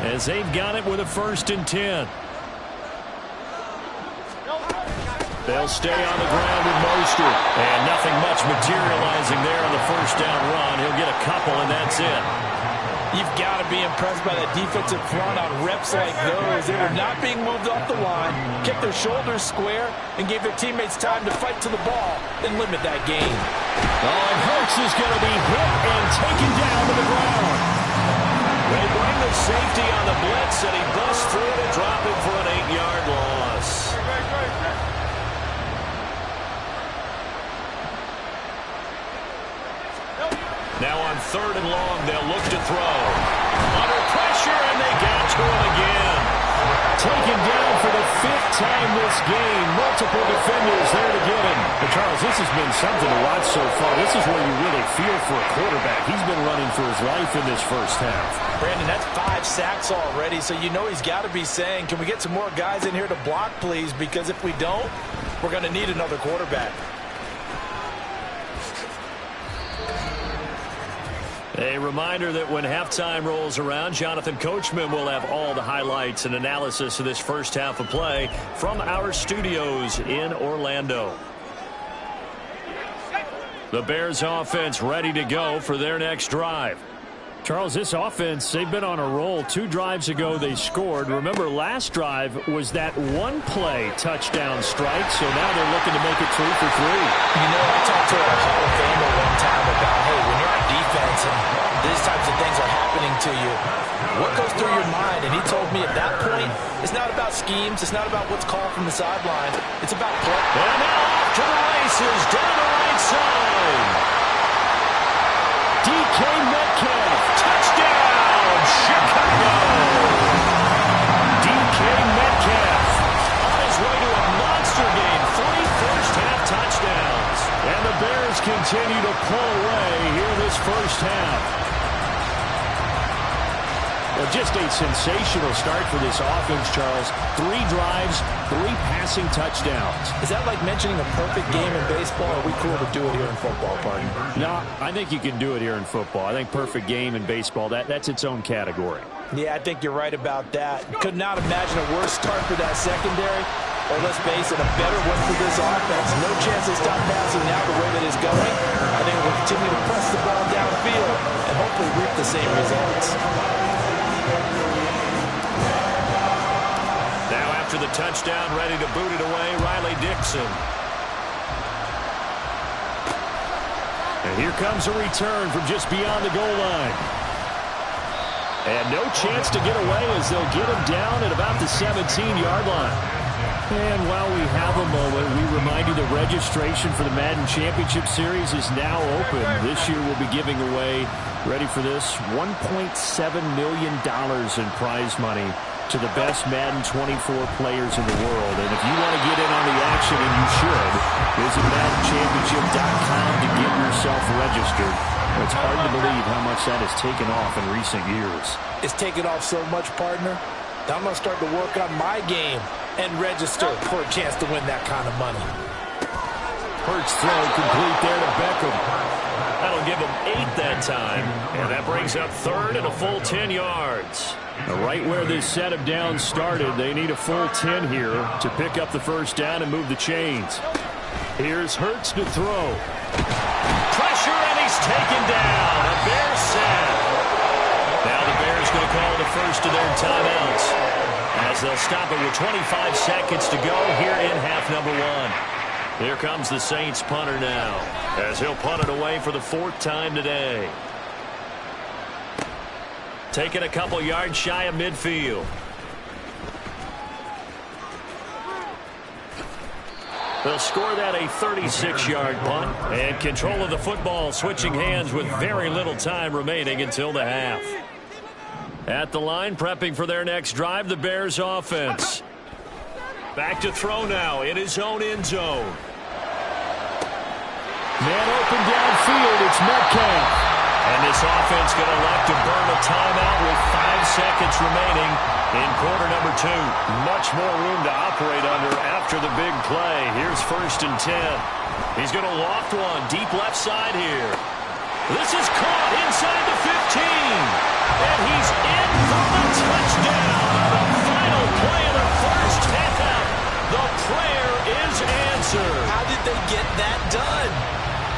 As they've got it with a 1st and 10. They'll stay on the ground with Mostert. And nothing much materializing there on the first down run. He'll get a couple, and that's it. You've got to be impressed by that defensive front on reps like those. They were not being moved off the line, kept their shoulders square, and gave their teammates time to fight to the ball and limit that gain. Oh, and Hurts is going to be hit and taken down to the ground. They bring the safety on the blitz, and he busts through it and drop him for an 8-yard loss. Now on 3rd and long, they'll look to throw. Under pressure, and they get to him again. Taken down for the 5th time this game. Multiple defenders there to get him. But Charles, this has been something to watch so far. This is where you really feel for a quarterback. He's been running for his life in this first half. Brandon, that's 5 sacks already, so you know he's got to be saying, can we get some more guys in here to block, please? Because if we don't, we're going to need another quarterback. A reminder that when halftime rolls around, Jonathan Coachman will have all the highlights and analysis of this first half of play from our studios in Orlando. The Bears offense ready to go for their next drive. Charles, this offense, they've been on a roll. 2 drives ago, they scored. Remember, last drive was that one-play touchdown strike, so now they're looking to make it 3 for 3. You know, I talked to a Hall of Famer one time about, hey, when you're on defense and these types of things are happening to you, what goes through your mind? And he told me at that point, it's not about schemes. It's not about what's called from the sideline. It's about play. And now off to the races down the right side. DK Metcalf. Touchdown, Chicago. DK Metcalf. On his way to a monster game. 3 first-half touchdowns. And the Bears continue to pull away here this first half. Well, just a sensational start for this offense, Charles. 3 drives, 3 passing touchdowns. Is that like mentioning a perfect game in baseball, or are we cool to do it here in football, partner? No, I think you can do it here in football. I think perfect game in baseball, that's its own category. Yeah, I think you're right about that. Could not imagine a worse start for that secondary. Or let's face it, a better one for this offense. No chance they stop passing now the way that it's going. I think we'll continue to press the ball downfield and hopefully reap the same results. Now after the touchdown, ready to boot it away, Riley Dixon. And here comes a return from just beyond the goal line. And no chance to get away as they'll get him down at about the 17-yard line. And while we have a moment, we remind you the registration for the Madden Championship Series is now open. This year we'll be giving away, ready for this, $1.7 million in prize money to the best Madden 24 players in the world. And if you want to get in on the action, and you should, visit MaddenChampionship.com to get yourself registered. It's hard to believe how much that has taken off in recent years. It's taken off so much, partner. I'm going to start to work on my game and register for a chance to win that kind of money. Hurts throw complete there to Beckham. That'll give him 8 that time. And that brings up third and a full 10 yards. Right where this set of downs started, they need a full 10 here to pick up the first down and move the chains. Here's Hurts to throw. Pressure, and he's taken down. A Bear sack. Now the Bears going to call the first of their timeouts, as they'll stop it with 25 seconds to go here in half number 1. Here comes the Saints punter now, as he'll punt it away for the 4th time today. Taking a couple yards shy of midfield. They'll score that a 36-yard punt, and control of the football switching hands with very little time remaining until the half. At the line, prepping for their next drive, the Bears offense. Back to throw now in his own end zone. Man open downfield, it's Metcalf. And this offense going to elect to burn a timeout with 5 seconds remaining in quarter number 2. Much more room to operate under after the big play. Here's 1st and 10. He's going to loft one deep left side here. This is caught inside the 15. And he's in for the touchdown. The final play of the first half. The prayer is answered. How did they get that done?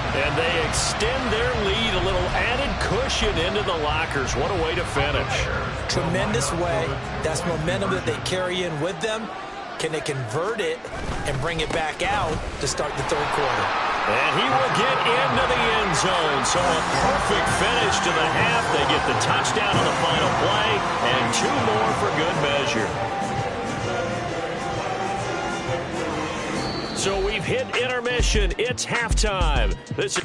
And they extend their lead, a little added cushion into the lockers. What a way to finish. Tremendous way. That's momentum that they carry in with them. Can they convert it and bring it back out to start the 3rd quarter? And he will get into the end zone. So a perfect finish to the half. They get the touchdown on the final play, and 2 more for good measure. So we've hit intermission. It's halftime.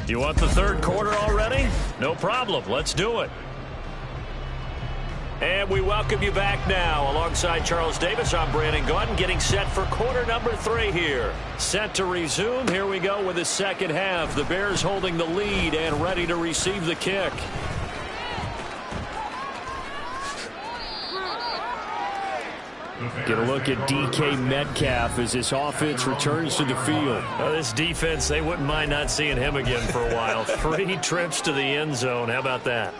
You want the 3rd quarter already? No problem. Let's do it. And we welcome you back now. Alongside Charles Davis, I'm Brandon Gaudin, getting set for quarter number 3 here. Set to resume. Here we go with the second half. The Bears holding the lead and ready to receive the kick. Get a look at DK Metcalf as this offense returns to the field. This defense, they wouldn't mind not seeing him again for a while. 3 trips to the end zone. How about that?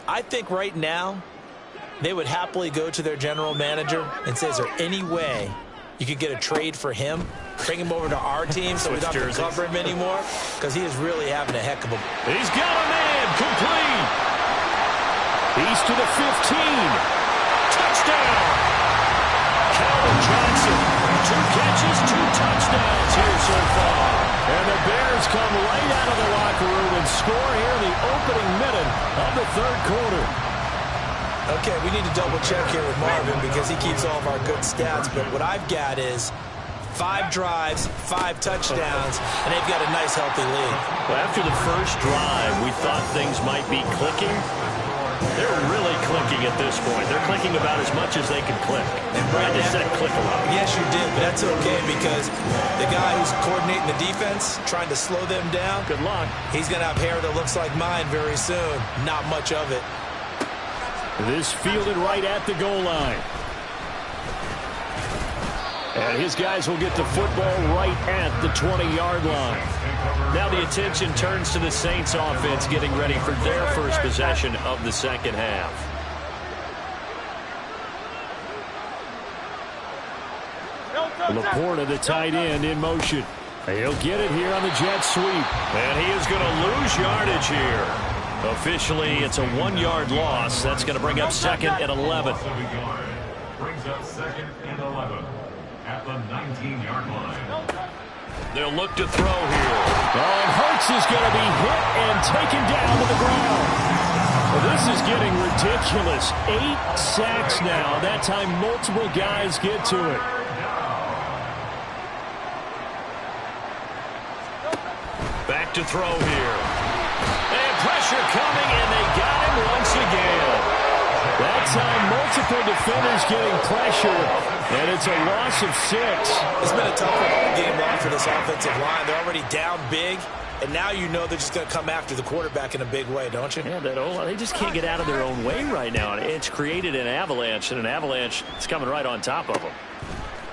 I think right now they would happily go to their general manager and say, is there any way you could get a trade for him? Bring him over to our team so we don't have to cover him anymore? Because he is really having a heck of a... He's got a man complete. He's to the 15. Touchdown. Calvin Johnson, 2 catches, 2 touchdowns here so far. And the Bears come right out of the locker room and score here in the opening minute of the 3rd quarter. Okay, we need to double check here with Marvin because he keeps all of our good stats. But what I've got is 5 drives, 5 touchdowns, and they've got a nice, healthy lead. Well, after the first drive, we thought things might be clicking. They're really clicking at this point. They're clicking about as much as they can click. And Brad, I just said click a lot. Yes, you did, but that's okay because the guy who's coordinating the defense, trying to slow them down, Good luck. he's going to have hair that looks like mine very soon. Not much of it. This fielded right at the goal line. And his guys will get the football right at the 20-yard line. Now the attention turns to the Saints offense getting ready for their first possession of the second half. Laporta, the tight end, in motion. He'll get it here on the jet sweep. And he is going to lose yardage here. Officially, it's a 1-yard loss. That's going to bring up 2nd and 11. Brings up 2nd and 11 at the 19-yard line. They'll look to throw here. Oh, and Hurts is going to be hit and taken down to the ground. Well, this is getting ridiculous. 8 sacks now. That time multiple guys get to it. to throw here. And pressure coming, and they got him once again. That time, multiple defenders getting pressure, and it's a loss of 6. It's been a tough all game long for this offensive line. They're already down big, and now you know they're just going to come after the quarterback in a big way, don't you? Yeah, they just can't get out of their own way right now. It's created an avalanche, and an avalanche is coming right on top of them.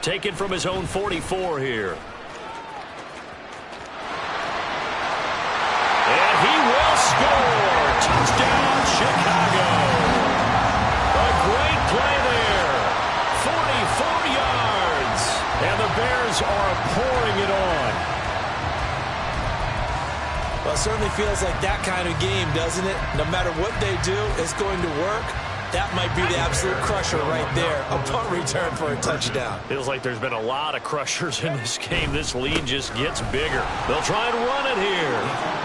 Taken from his own 44 here. And he will score. Touchdown, Chicago. A great play there. 44 yards. And the Bears are pouring it on. Well, it certainly feels like that kind of game, doesn't it? No matter what they do, it's going to work. That might be the absolute crusher right there. A punt return for a touchdown. Feels like there's been a lot of crushers in this game. This lead just gets bigger. They'll try and run it here.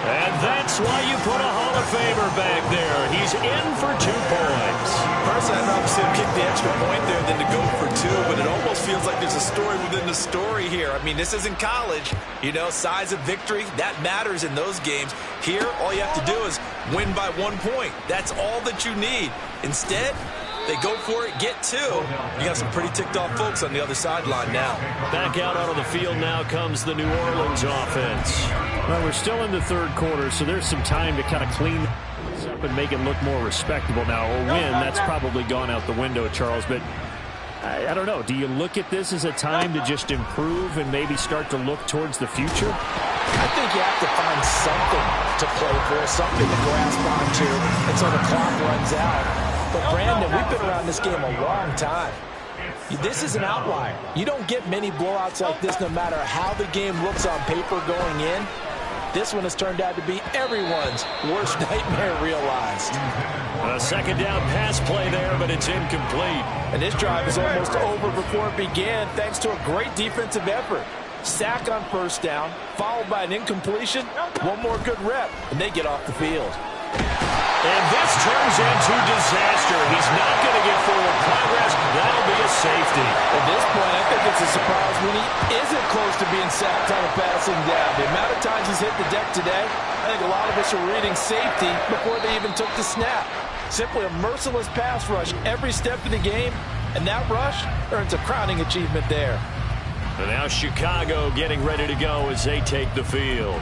And that's why you put a Hall of Famer back there. He's in for 2 points. Personally, I'd rather see him kick the extra point there than to go for 2, but it almost feels like there's a story within the story here. I mean, this isn't college. You know, size of victory, that matters in those games. Here, all you have to do is win by 1 point. That's all that you need. Instead, they go for it, get 2. You got some pretty ticked off folks on the other sideline now. Back out onto the field now comes the New Orleans offense. Well, we're still in the third quarter, so there's some time to kind of clean this up and make it look more respectable. Now, a win, that's probably gone out the window, Charles, but I don't know. Do you look at this as a time to just improve and maybe start to look towards the future? I think you have to find something to play for, something to grasp onto until the clock runs out. But, Brandon, we've been around this game a long time. This is an outlier. You don't get many blowouts like this no matter how the game looks on paper going in. This one has turned out to be everyone's worst nightmare realized. A second down pass play there, but it's incomplete. And this drive is almost over before it began thanks to a great defensive effort. Sack on first down, followed by an incompletion, one more good rep, and they get off the field. And this turns into disaster. He's not going to get forward progress. That'll be a safety. At this point, I think it's a surprise when he isn't close to being sacked on a passing down. The amount of times he's hit the deck today, I think a lot of us are reading safety before they even took the snap. Simply a merciless pass rush every step of the game, and that rush earns a crowning achievement there. And now Chicago getting ready to go as they take the field.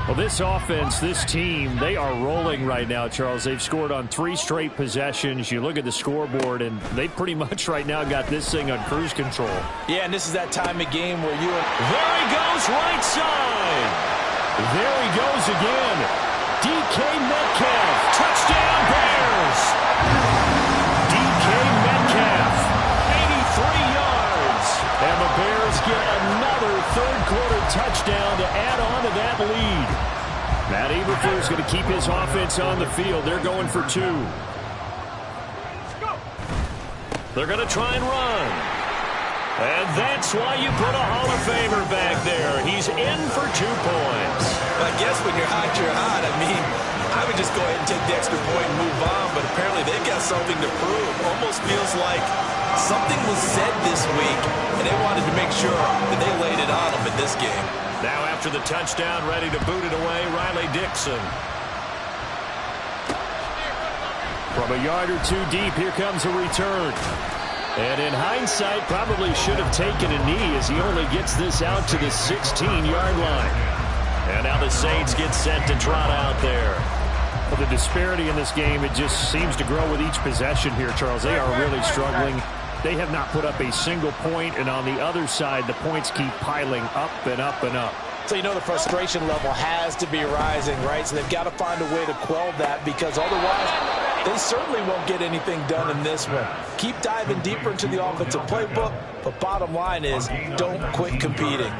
Well, this offense, this team, they are rolling right now, Charles. They've scored on 3 straight possessions. You look at the scoreboard, and they pretty much right now got this thing on cruise control. Yeah, and this is that time of game where you... There he goes, right side. There he goes again. DK Metcalf, touchdown Bears. DK Metcalf, 83 yards. And the Bears get another third-quarter touchdown to add on to that lead. Matt Eberflus is going to keep his offense on the field. They're going for 2. They're going to try and run. And that's why you put a Hall of Famer back there. He's in for 2 points. I guess when you're hot, you're hot. I mean, I would just go ahead and take the extra point and move on, but apparently they've got something to prove. Almost feels like something was said this week, and they wanted to make sure that they laid it on them in this game. Now after the touchdown, ready to boot it away, Riley Dixon. From a yard or 2 deep, here comes a return. And in hindsight, probably should have taken a knee as he only gets this out to the 16-yard line. And now the Saints get set to trot out there. Well, the disparity in this game, it just seems to grow with each possession here, Charles. They are really struggling. They have not put up a single point, and on the other side, the points keep piling up and up and up. So you know the frustration level has to be rising, right? So they've got to find a way to quell that, because otherwise they certainly won't get anything done in this one. Keep diving deeper into the offensive playbook, but bottom line is don't quit competing.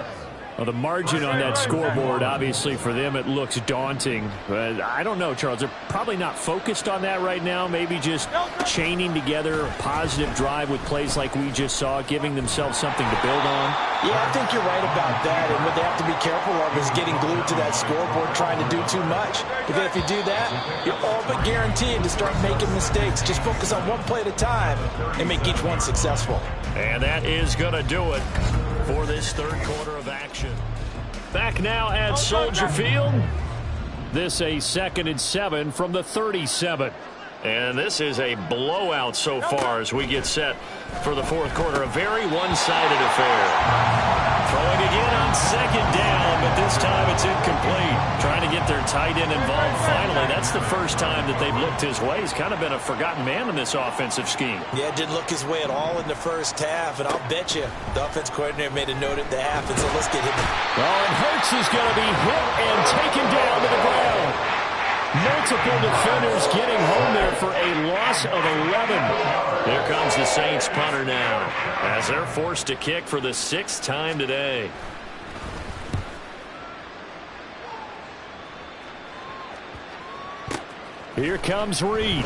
Well, the margin on that scoreboard, obviously, for them, it looks daunting. But I don't know, Charles. They're probably not focused on that right now. Maybe just chaining together a positive drive with plays like we just saw, giving themselves something to build on. Yeah, I think you're right about that. And what they have to be careful of is getting glued to that scoreboard trying to do too much. Because if you do that, you're all but guaranteed to start making mistakes. Just focus on one play at a time and make each one successful. And that is going to do it for this third quarter of action. Back now at Soldier Field. This a 2nd and 7 from the 37. And this is a blowout so far as we get set for the fourth quarter. A very one-sided affair. Throwing again on 2nd down, but this time it's incomplete. Trying to get their tight end involved finally. That's the first time that they've looked his way. He's kind of been a forgotten man in this offensive scheme. Yeah, didn't look his way at all in the first half, and I'll bet you the offense coordinator made a note at the half and said, let's get him. Oh, and Hurts is going to be hit and taken down to the ground. Multiple defenders getting home there for a loss of 11. Here comes the Saints punter now as they're forced to kick for the 6th time today. Here comes Reed.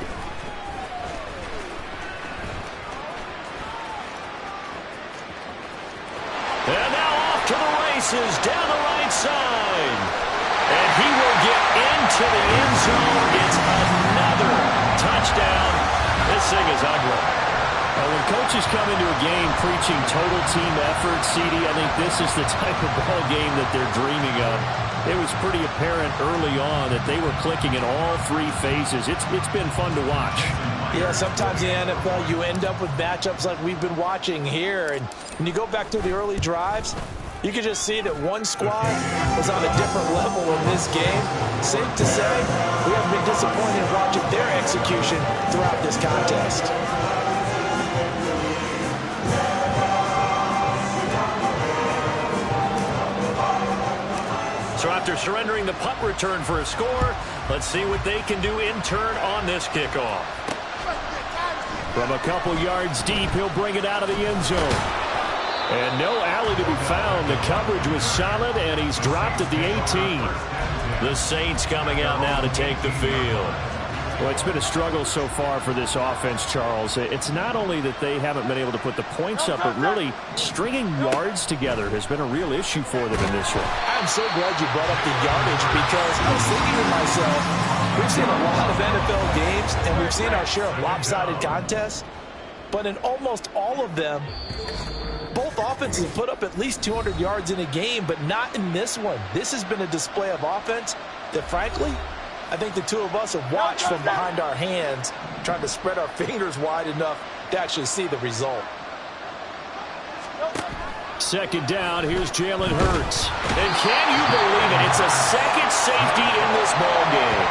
And now off to the races down the right side. And he will get into the end zone. It's another touchdown. This thing is ugly. When coaches come into a game preaching total team effort, CD, I think this is the type of ball game that they're dreaming of. It was pretty apparent early on that they were clicking in all 3 phases. It's been fun to watch. Yeah, sometimes in the NFL you end up with matchups like we've been watching here. And when you go back to the early drives, you can just see that one squad was on a different level in this game. Safe to say, we haven't been disappointed in watching their execution throughout this contest. So after surrendering the punt return for a score, let's see what they can do in turn on this kickoff. From a couple yards deep, he'll bring it out of the end zone. And no alley to be found. The coverage was solid, and he's dropped at the 18. The Saints coming out now to take the field. Well, it's been a struggle so far for this offense, Charles. It's not only that they haven't been able to put the points up, but really stringing yards together has been a real issue for them in this one. I'm so glad you brought up the yardage because I was thinking to myself, we've seen a lot of NFL games, and we've seen our share of lopsided contests, but in almost all of them, both offenses put up at least 200 yards in a game, but not in this one. This has been a display of offense that, frankly, I think the two of us have watched from behind our hands, trying to spread our fingers wide enough to actually see the result. 2nd down, here's Jalen Hurts. And can you believe it? It's a second safety in this ball game.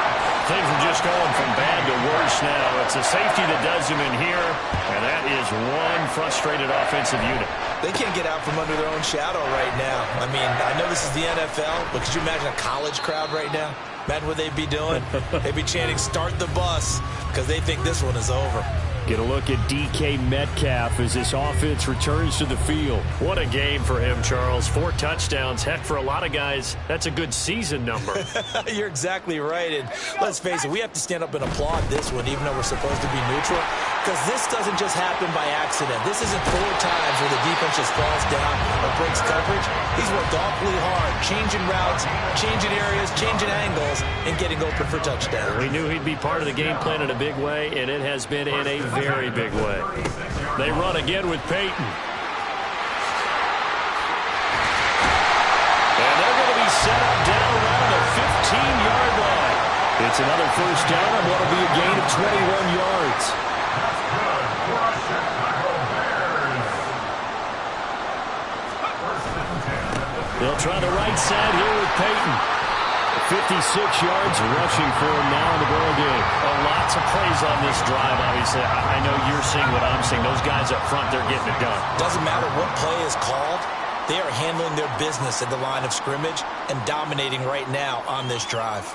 Things are just going from bad to worse now. It's a safety that does them in here, and that is one frustrated offensive unit. They can't get out from under their own shadow right now. I mean, I know this is the NFL, but could you imagine a college crowd right now? Imagine what they'd be doing. They'd be chanting, "Start the bus," because they think this one is over. Get a look at DK Metcalf as this offense returns to the field. What a game for him, Charles. 4 touchdowns. Heck, for a lot of guys, that's a good season number. You're exactly right. And let's face it, we have to stand up and applaud this one, even though we're supposed to be neutral, because this doesn't just happen by accident. This isn't 4 times where the defense just falls down or breaks coverage. He's worked awfully hard, changing routes, changing areas, changing angles, and getting open for touchdowns. We knew he'd be part of the game plan in a big way, and it has been in a very big way. They run again with Peyton. And they're going to be set up down around the 15-yard line. It's another first down and what will be a gain of 21 yards. They'll try the right side here with Peyton. 56 yards rushing for him now in the ball game. Lots of plays on this drive, obviously. I know you're seeing what I'm seeing. Those guys up front, they're getting it done. Doesn't matter what play is called. They are handling their business at the line of scrimmage and dominating right now on this drive.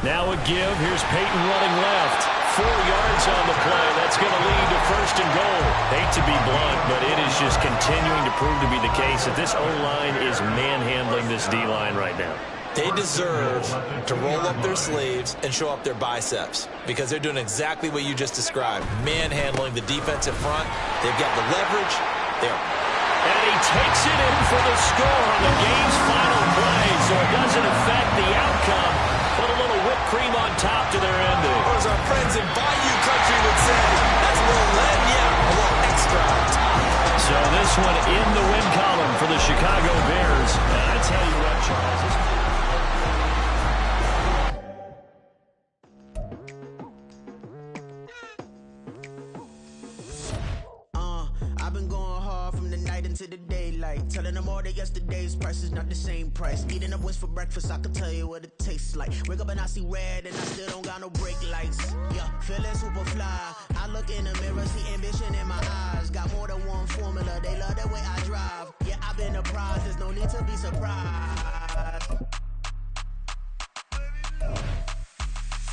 Now a give. Here's Peyton running left. 4 yards on the play. That's going to lead to 1st and goal. Hate to be blunt, but it is just continuing to prove to be the case that this O-line is manhandling this D-line right now. They deserve to roll up their sleeves and show up their biceps because they're doing exactly what you just described, manhandling the defensive front. They've got the leverage. And he takes it in for the score on the game's final play, so it doesn't affect the outcome. Put a little whipped cream on top to their ending. Or as our friends in Bayou Country would say, that's a little lead, yeah, a little extra on top. So this one in the win column for the Chicago Chicago Bears. And I tell you what, Charles, I've been going hard from the night into the daylight, telling them all that yesterday's price is not the same price. Eating up wings for breakfast, I can tell you what it tastes like. Wake up and I see red and I still don't got no brake lights. Yeah, feeling super fly. I look in the mirror, see ambition in my eyes. Got more than one formula, they love the way I drive. Yeah, I've been a prize, there's no need to be surprised.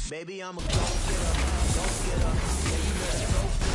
Baby, I'm a go-getter, go-getter. Yeah, you better go